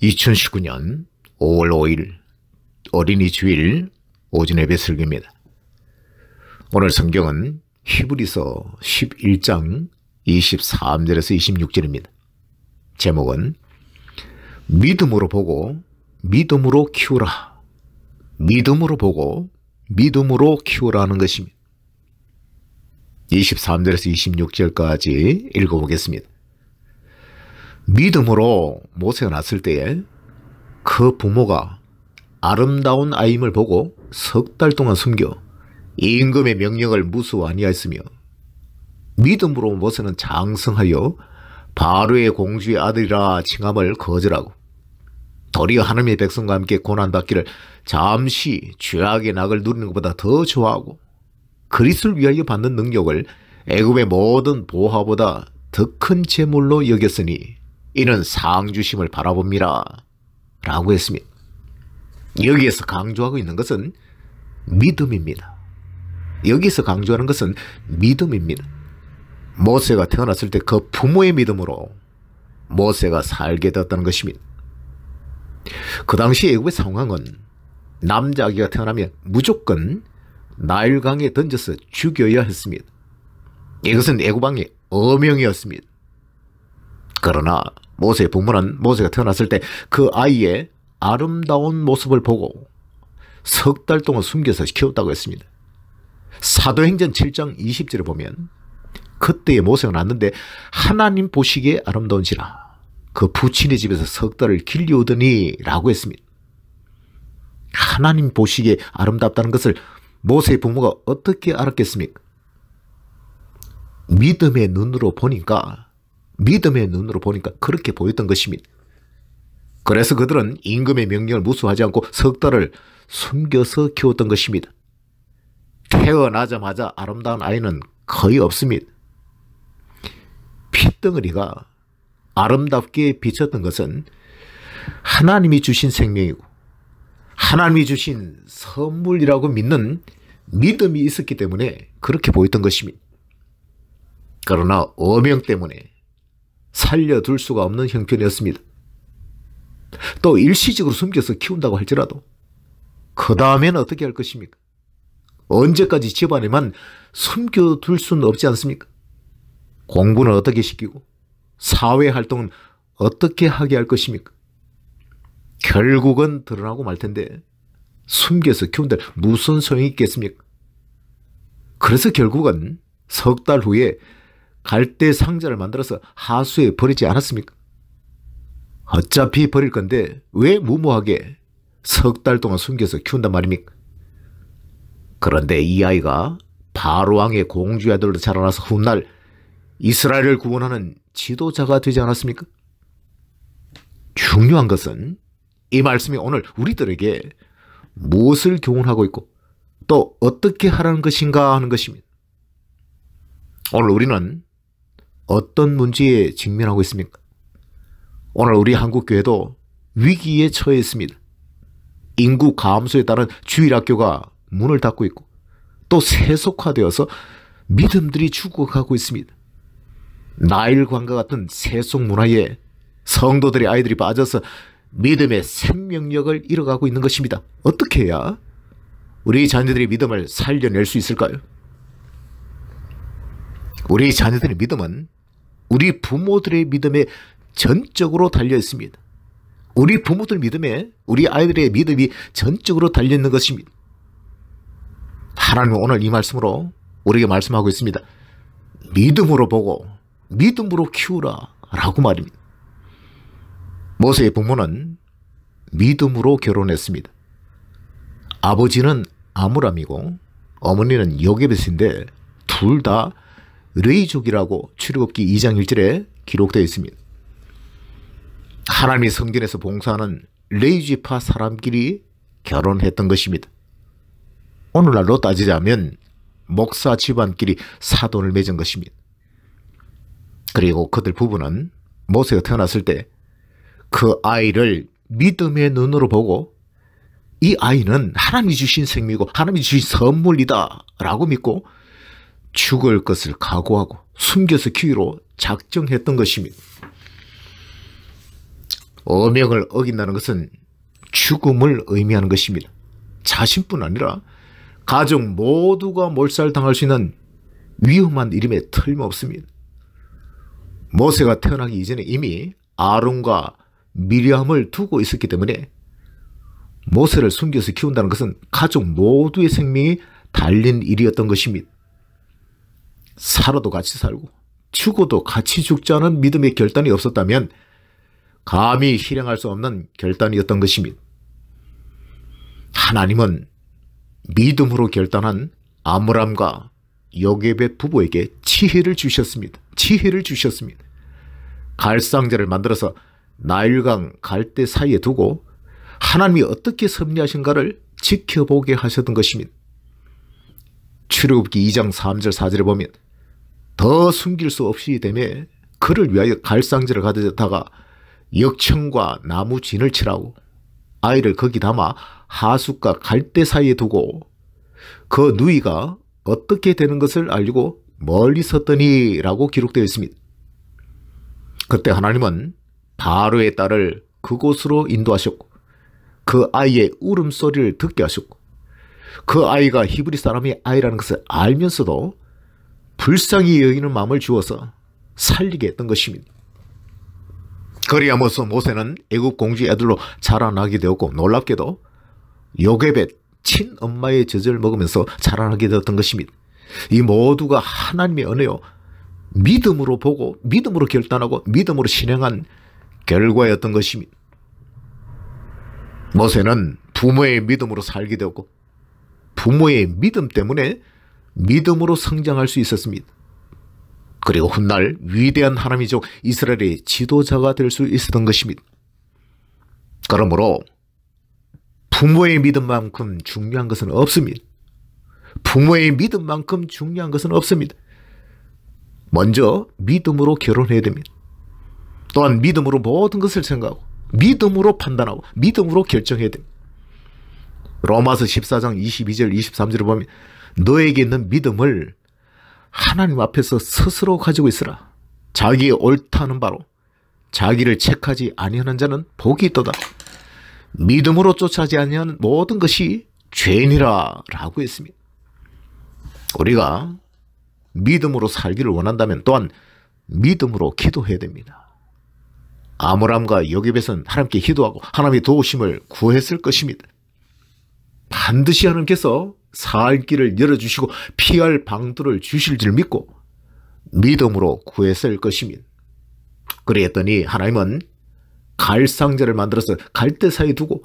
2019년 5월 5일 어린이 주일 오전 예배 설교입니다. 오늘 성경은 히브리서 11장 23절에서 26절입니다. 제목은 믿음으로 보고 믿음으로 키우라. 믿음으로 보고 믿음으로 키우라는 것입니다. 23절에서 26절까지 읽어보겠습니다. 믿음으로 모세가 낳았을 때에 그 부모가 아름다운 아임을 보고 석 달 동안 숨겨 임금의 명령을 무수 아니하였으며, 믿음으로 모세는 장성하여 바로의 공주의 아들이라 칭함을 거절하고 도리어 하나님의 백성과 함께 고난받기를 잠시 죄악의 낙을 누리는 것보다 더 좋아하고 그리스도를 위하여 받는 능력을 애굽의 모든 보화보다 더 큰 재물로 여겼으니 이는 상주심을 바라봅니다 라고 했습니다. 여기에서 강조하고 있는 것은 믿음입니다. 여기서 강조하는 것은 믿음입니다. 모세가 태어났을 때 그 부모의 믿음으로 모세가 살게 되었다는 것입니다. 그 당시 애굽의 상황은 남자 아기가 태어나면 무조건 나일강에 던져서 죽여야 했습니다. 이것은 애굽 왕의 어명이었습니다. 그러나 모세의 부모는 모세가 태어났을 때 그 아이의 아름다운 모습을 보고 석 달 동안 숨겨서 키웠다고 했습니다. 사도행전 7장 20절에 보면 그때에 모세가 낳았는데 하나님 보시기에 아름다운지라 그 부친의 집에서 석 달을 길리우더니 라고 했습니다. 하나님 보시기에 아름답다는 것을 모세의 부모가 어떻게 알았겠습니까? 믿음의 눈으로 보니까 그렇게 보였던 것입니다. 그래서 그들은 임금의 명령을 무수하지 않고 석 달을 숨겨서 키웠던 것입니다. 태어나자마자 아름다운 아이는 거의 없습니다. 핏덩어리가 아름답게 비쳤던 것은 하나님이 주신 생명이고 하나님이 주신 선물이라고 믿는 믿음이 있었기 때문에 그렇게 보였던 것입니다. 그러나 어명 때문에 살려둘 수가 없는 형편이었습니다. 또 일시적으로 숨겨서 키운다고 할지라도 그 다음에는 어떻게 할 것입니까? 언제까지 집안에만 숨겨둘 수는 없지 않습니까? 공부는 어떻게 시키고 사회활동은 어떻게 하게 할 것입니까? 결국은 드러나고 말 텐데 숨겨서 키운다 무슨 소용이 있겠습니까? 그래서 결국은 석 달 후에 갈대 상자를 만들어서 하수에 버리지 않았습니까? 어차피 버릴 건데 왜 무모하게 석 달 동안 숨겨서 키운단 말입니까? 그런데 이 아이가 바로왕의 공주의 아들로 자라나서 훗날 이스라엘을 구원하는 지도자가 되지 않았습니까? 중요한 것은 이 말씀이 오늘 우리들에게 무엇을 교훈하고 있고 또 어떻게 하라는 것인가 하는 것입니다. 오늘 우리는 어떤 문제에 직면하고 있습니까? 오늘 우리 한국교회도 위기에 처해 있습니다. 인구 감소에 따른 주일학교가 문을 닫고 있고 또 세속화되어서 믿음들이 죽어가고 있습니다. 나일강과 같은 세속 문화에 성도들의 아이들이 빠져서 믿음의 생명력을 잃어가고 있는 것입니다. 어떻게 해야 우리 자녀들의 믿음을 살려낼 수 있을까요? 우리 자녀들의 믿음은 우리 부모들의 믿음에 전적으로 달려 있습니다. 우리 부모들 믿음에 우리 아이들의 믿음이 전적으로 달려 있는 것입니다. 하나님은 오늘 이 말씀으로 우리에게 말씀하고 있습니다. 믿음으로 보고 믿음으로 키우라 라고 말입니다. 모세의 부모는 믿음으로 결혼했습니다. 아버지는 아므람이고 어머니는 요게벳인데 둘 다 레이족이라고 출애굽기 2장 1절에 기록되어 있습니다. 하나님이 성전에서 봉사하는 레위지파 사람끼리 결혼했던 것입니다. 오늘날로 따지자면 목사 집안끼리 사돈을 맺은 것입니다. 그리고 그들 부부는 모세가 태어났을 때 그 아이를 믿음의 눈으로 보고 이 아이는 하나님이 주신 생명이고 하나님이 주신 선물이다 라고 믿고 죽을 것을 각오하고 숨겨서 키우기로 작정했던 것입니다. 어명을 어긴다는 것은 죽음을 의미하는 것입니다. 자신뿐 아니라 가족 모두가 몰살당할 수 있는 위험한 일임에 틀림없습니다. 모세가 태어나기 이전에 이미 아론과 미리암을 두고 있었기 때문에 모세를 숨겨서 키운다는 것은 가족 모두의 생명이 달린 일이었던 것입니다. 살아도 같이 살고 죽어도 같이 죽자는 믿음의 결단이 없었다면 감히 실행할 수 없는 결단이었던 것입니다. 하나님은 믿음으로 결단한 아므람과 요게벳 부부에게 지혜를 주셨습니다. 지혜를 주셨습니다. 갈상자를 만들어서 나일강 갈대 사이에 두고 하나님이 어떻게 섭리하신가를 지켜보게 하셨던 것입니다. 출애굽기 2장 3절 4절에 보면 더 숨길 수 없이 되매 그를 위하여 갈상자를 가져다가 역청과 나무 진을 칠하고 아이를 거기 담아 하숫과 갈대 사이에 두고 그 누이가 어떻게 되는 것을 알고 멀리 섰더니 라고 기록되어 있습니다. 그때 하나님은 바로의 딸을 그곳으로 인도하셨고 그 아이의 울음소리를 듣게 하셨고 그 아이가 히브리 사람의 아이라는 것을 알면서도 불쌍히 여기는 마음을 주어서 살리게 했던 것입니다. 그리하면서 모세는 애굽 공주의 아들로 자라나게 되었고 놀랍게도 요게벳 친엄마의 젖을 먹으면서 자라나게 되었던 것입니다. 이 모두가 하나님의 은혜요 믿음으로 보고 믿음으로 결단하고 믿음으로 실행한 결과였던 것입니다. 모세는 부모의 믿음으로 살게 되었고 부모의 믿음 때문에 믿음으로 성장할 수 있었습니다. 그리고 훗날 위대한 하나님이죠 이스라엘의 지도자가 될 수 있었던 것입니다. 그러므로 부모의 믿음만큼 중요한 것은 없습니다. 부모의 믿음만큼 중요한 것은 없습니다. 먼저 믿음으로 결혼해야 됩니다. 또한 믿음으로 모든 것을 생각하고 믿음으로 판단하고 믿음으로 결정해야 됩니다. 로마서 14장 22절 23절을 보면 너에게 있는 믿음을 하나님 앞에서 스스로 가지고 있으라. 자기의 옳다는 바로 자기를 책하지 아니하는 자는 복이 있도다. 믿음으로 쫓아지 아니하는 모든 것이 죄니라 라고 했습니다. 우리가 믿음으로 살기를 원한다면 또한 믿음으로 기도해야 됩니다. 아므람과 요게벳은 하나님께 기도하고 하나님의 도우심을 구했을 것입니다. 반드시 하나님께서 살 길을 열어주시고 피할 방도를 주실 줄 믿고 믿음으로 구했을 것입니다. 그랬더니 하나님은 갈상자를 만들어서 갈대 사이에 두고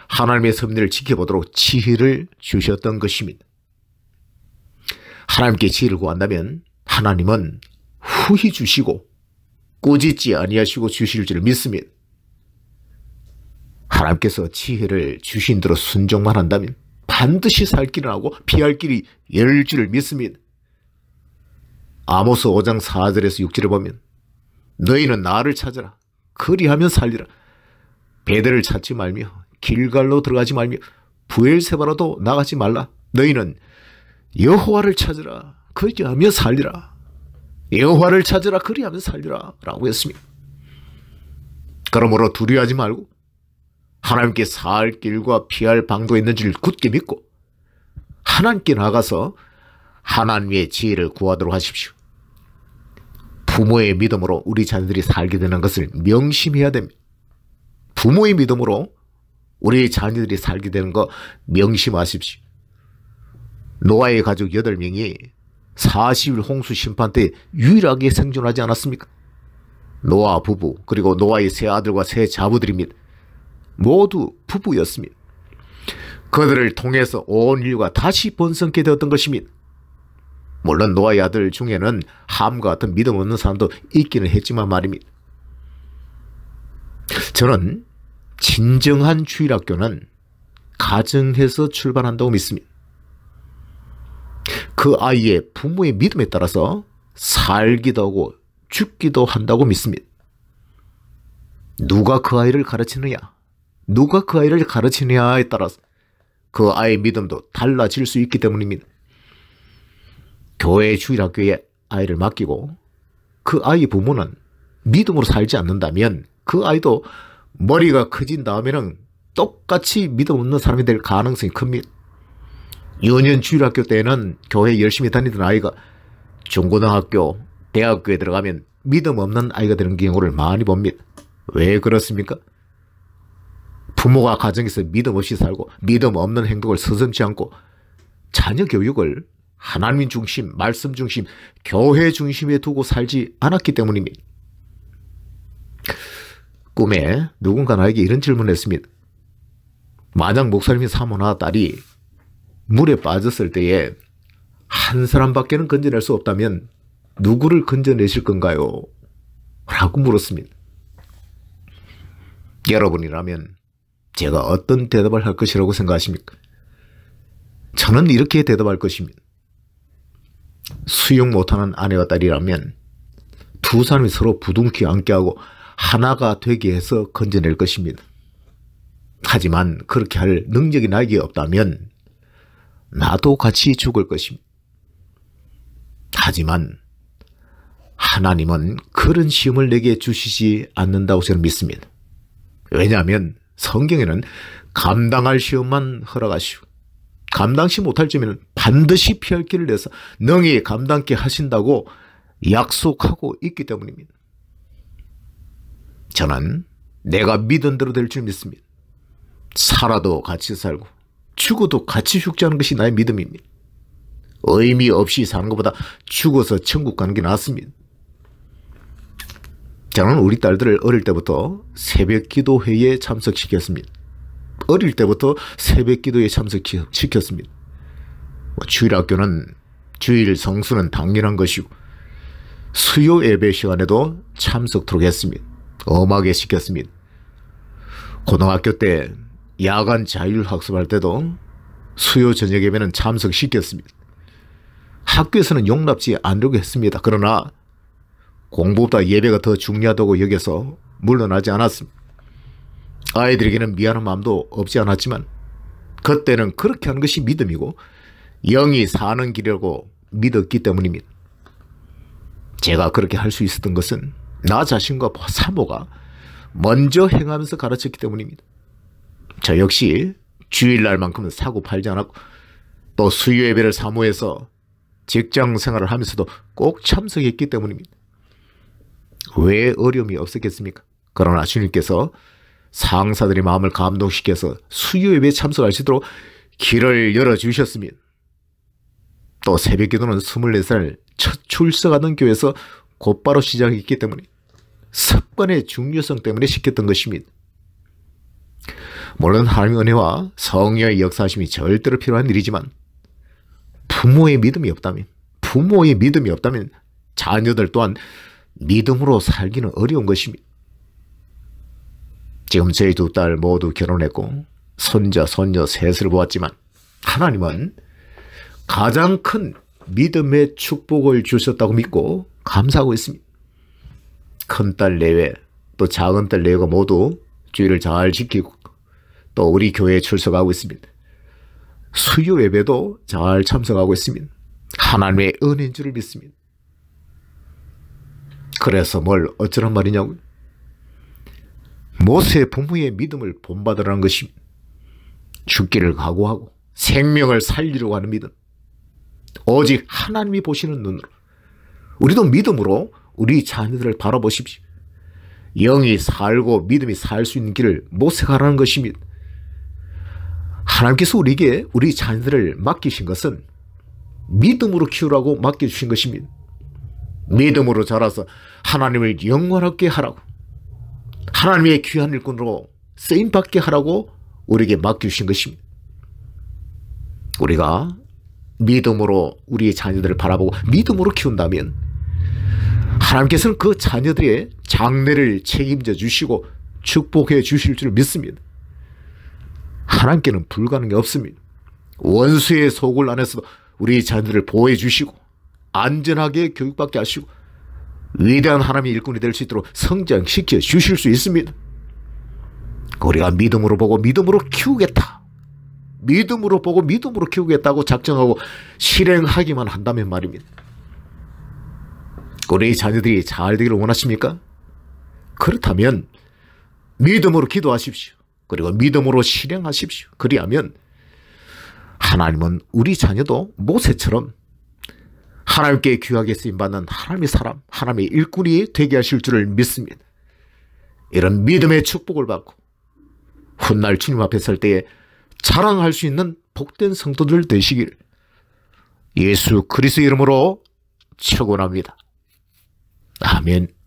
하나님의 섭리를 지켜보도록 지혜를 주셨던 것입니다. 하나님께 지혜를 구한다면 하나님은 후히 주시고 꾸짖지 아니하시고 주실 줄 믿습니다. 하나님께서 지혜를 주신 대로 순종만 한다면 반드시 살 길을 하고 피할 길이 열릴 줄 믿습니다. 아모스 5장 4절에서 6절을 보면 너희는 나를 찾으라. 그리하면 살리라. 베델을 찾지 말며 길갈로 들어가지 말며 부엘세바로도 나가지 말라. 너희는 여호와를 찾으라. 그리하면 살리라. 여호와를 찾으라. 그리하면 살리라 라고 했습니다. 그러므로 두려워하지 말고 하나님께 살 길과 피할 방도 있는 줄 굳게 믿고 하나님께 나가서 하나님의 지혜를 구하도록 하십시오. 부모의 믿음으로 우리 자녀들이 살게 되는 것을 명심해야 됩니다. 부모의 믿음으로 우리 자녀들이 살게 되는 거 명심하십시오. 노아의 가족 8명이 40일 홍수 심판 때 유일하게 생존하지 않았습니까? 노아 부부 그리고 노아의 세 아들과 세 자부들입니다. 모두 부부였습니다. 그들을 통해서 온 인류가 다시 번성케 되었던 것입니다. 물론 노아의 아들 중에는 함과 같은 믿음 없는 사람도 있기는 했지만 말입니다. 저는 진정한 주일학교는 가정에서 출발한다고 믿습니다. 그 아이의 부모의 믿음에 따라서 살기도 하고 죽기도 한다고 믿습니다. 누가 그 아이를 가르치느냐, 누가 그 아이를 가르치느냐에 따라서 그 아이의 믿음도 달라질 수 있기 때문입니다. 교회 주일학교에 아이를 맡기고 그 아이의 부모는 믿음으로 살지 않는다면 그 아이도 머리가 커진 다음에는 똑같이 믿음 없는 사람이 될 가능성이 큽니다. 유년 주일학교 때는 교회 열심히 다니던 아이가 중고등학교, 대학교에 들어가면 믿음 없는 아이가 되는 경우를 많이 봅니다. 왜 그렇습니까? 부모가 가정에서 믿음 없이 살고 믿음 없는 행동을 서슴지 않고 자녀 교육을 하나님 중심, 말씀 중심, 교회 중심에 두고 살지 않았기 때문입니다. 꿈에 누군가 나에게 이런 질문을 했습니다. 만약 목사님이 사모나 딸이 물에 빠졌을 때에 한 사람밖에는 건져낼 수 없다면 누구를 건져내실 건가요? 라고 물었습니다. 여러분이라면 제가 어떤 대답을 할 것이라고 생각하십니까? 저는 이렇게 대답할 것입니다. 수영 못하는 아내와 딸이라면 두 사람이 서로 부둥켜 안게 하고 하나가 되게 해서 건져낼 것입니다. 하지만 그렇게 할 능력이 나에게 없다면 나도 같이 죽을 것입니다. 하지만 하나님은 그런 시험을 내게 주시지 않는다고 저는 믿습니다. 왜냐하면 성경에는 감당할 시험만 허락하시고 감당치 못할 점에는 반드시 피할 길을 내서 능히 감당케 하신다고 약속하고 있기 때문입니다. 저는 내가 믿은 대로 될 줄 믿습니다. 살아도 같이 살고 죽어도 같이 죽지 않은 것이 나의 믿음입니다. 의미 없이 사는 것보다 죽어서 천국 가는 게 낫습니다. 저는 우리 딸들을 어릴 때부터 새벽 기도회에 참석시켰습니다. 어릴 때부터 새벽 기도에 참석시켰습니다. 주일학교는 주일 성수는 당연한 것이고 수요 예배 시간에도 참석토록 했습니다. 엄하게 시켰습니다. 고등학교 때 야간 자율학습할 때도 수요 저녁 예배는 참석시켰습니다. 학교에서는 용납지 않으려고 했습니다. 그러나 공부보다 예배가 더 중요하다고 여겨서 물러나지 않았습니다. 아이들에게는 미안한 마음도 없지 않았지만 그때는 그렇게 하는 것이 믿음이고 영이 사는 길이라고 믿었기 때문입니다. 제가 그렇게 할 수 있었던 것은 나 자신과 사모가 먼저 행하면서 가르쳤기 때문입니다. 저 역시 주일날만큼은 사고 팔지 않았고 또 수요 예배를 사모해서 직장 생활을 하면서도 꼭 참석했기 때문입니다. 왜 어려움이 없었겠습니까? 그러나 주님께서 상사들의 마음을 감동시켜서 수요 예배에 참석할 수 있도록 길을 열어주셨습니다. 또 새벽 기도는 24살 첫 출석하던 교회에서 곧바로 시작했기 때문에 습관의 중요성 때문에 시켰던 것입니다. 물론 하나님의 은혜와 성령의 역사하심이 절대로 필요한 일이지만 부모의 믿음이 없다면 자녀들 또한 믿음으로 살기는 어려운 것입니다. 지금 저희 두 딸 모두 결혼했고 손자, 손녀 셋을 보았지만 하나님은 가장 큰 믿음의 축복을 주셨다고 믿고 감사하고 있습니다. 큰딸 내외 또 작은딸 내외가 모두 주의를 잘 지키고 또 우리 교회에 출석하고 있습니다. 수요 예배도 잘 참석하고 있습니다. 하나님의 은혜인 줄을 믿습니다. 그래서 뭘 어쩌란 말이냐고요? 모세 부모의 믿음을 본받으라는 것입니다. 죽기를 각오하고 생명을 살리려고 하는 믿음. 오직 하나님이 보시는 눈으로 우리도 믿음으로 우리 자녀들을 바라보십시오. 영이 살고 믿음이 살 수 있는 길을 모세가 하라는 것입니다. 하나님께서 우리에게 우리 자녀들을 맡기신 것은 믿음으로 키우라고 맡겨주신 것입니다. 믿음으로 자라서 하나님을 영원하게 하라고 하나님의 귀한 일꾼으로 쓰임받게 하라고 우리에게 맡겨주신 것입니다. 우리가 믿음으로 우리의 자녀들을 바라보고 믿음으로 키운다면 하나님께서는 그 자녀들의 장래를 책임져 주시고 축복해 주실 줄 믿습니다. 하나님께는 불가능이 없습니다. 원수의 소굴 안에서 우리 자녀들을 보호해 주시고 안전하게 교육받게 하시고 위대한 하나님의 일꾼이 될 수 있도록 성장시켜 주실 수 있습니다. 우리가 믿음으로 보고 믿음으로 키우겠다. 믿음으로 보고 믿음으로 키우겠다고 작정하고 실행하기만 한다면 말입니다. 우리 자녀들이 잘 되기를 원하십니까? 그렇다면 믿음으로 기도하십시오. 그리고 믿음으로 실행하십시오. 그리하면 하나님은 우리 자녀도 모세처럼 하나님께 귀하게 쓰임받는 하나님의 사람, 하나님의 일꾼이 되게 하실 줄을 믿습니다. 이런 믿음의 축복을 받고 훗날 주님 앞에 설 때에 자랑할 수 있는 복된 성도들 되시길 예수 그리스도의 이름으로 축원합니다. 아멘.